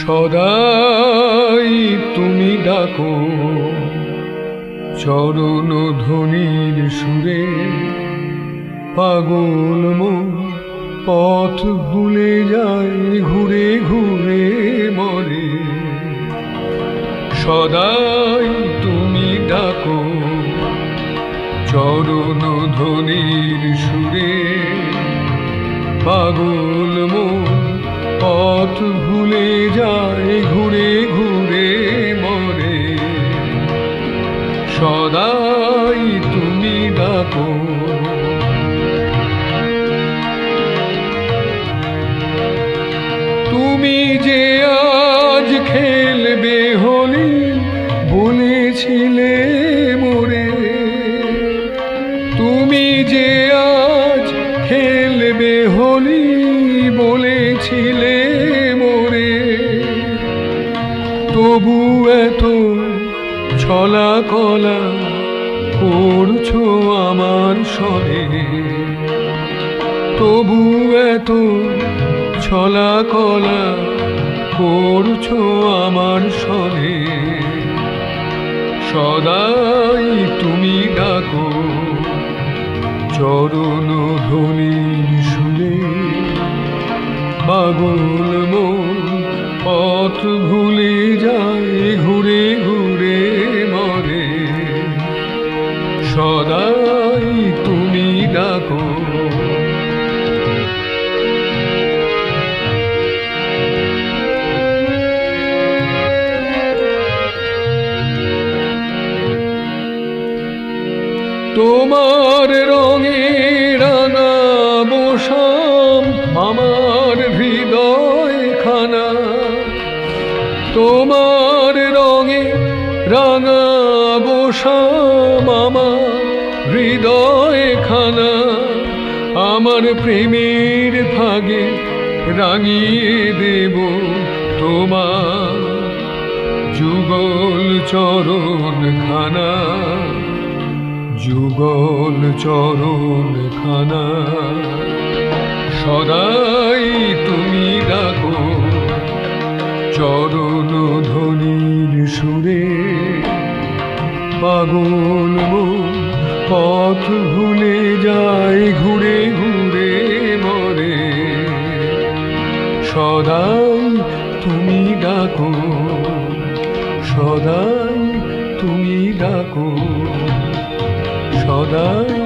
সদাই তুমি ডাকো চরণ ধ্বনির সুরে, পাগল মন পথ ভুলে যায়, ঘুরে ঘুরে মরে। সদাই তুমি ডাকো চরণ ধ্বনির সুরে, পাগল মন পথ ভুলে যায়, ঘুরে ঘুরে মরে। সদাই তুমি ডাকো। তুমি যে আজ খেলবে হোলি বলেছিলে মোরে, তুমি যে আজ খেলবে হোলি বলেছিলে মোরে, তবু এত ছলা কলা করছো আমার সনে, তবু এত ছলা কলা করছো আমার সনে। সদাই তুমি ডাকো চরণ ধ্বনির সুরে, পাগল মন পথ ভুলে যায়, ঘুরে ঘুরে মরে। সদাই তুমি ডাকো। তোমার রঙে রাঙাবো শাম আমার হৃদয় খানা, তোমার রঙে রাঙাবো শাম আমার হৃদয় খানা। আমার প্রেমের ভাগে রাঙিয়ে দেব তোমার যুগল চরণ খানা, যুগল চরণ খানা। সদাই তুমি ডাকো চরণ ধ্বনির সুরে, পাগল মন পথ ভুলে যায়, ঘুরে ঘুরে মরে। সদাই তুমি ডাকো, সদাই তুমি ডাকো, সদাই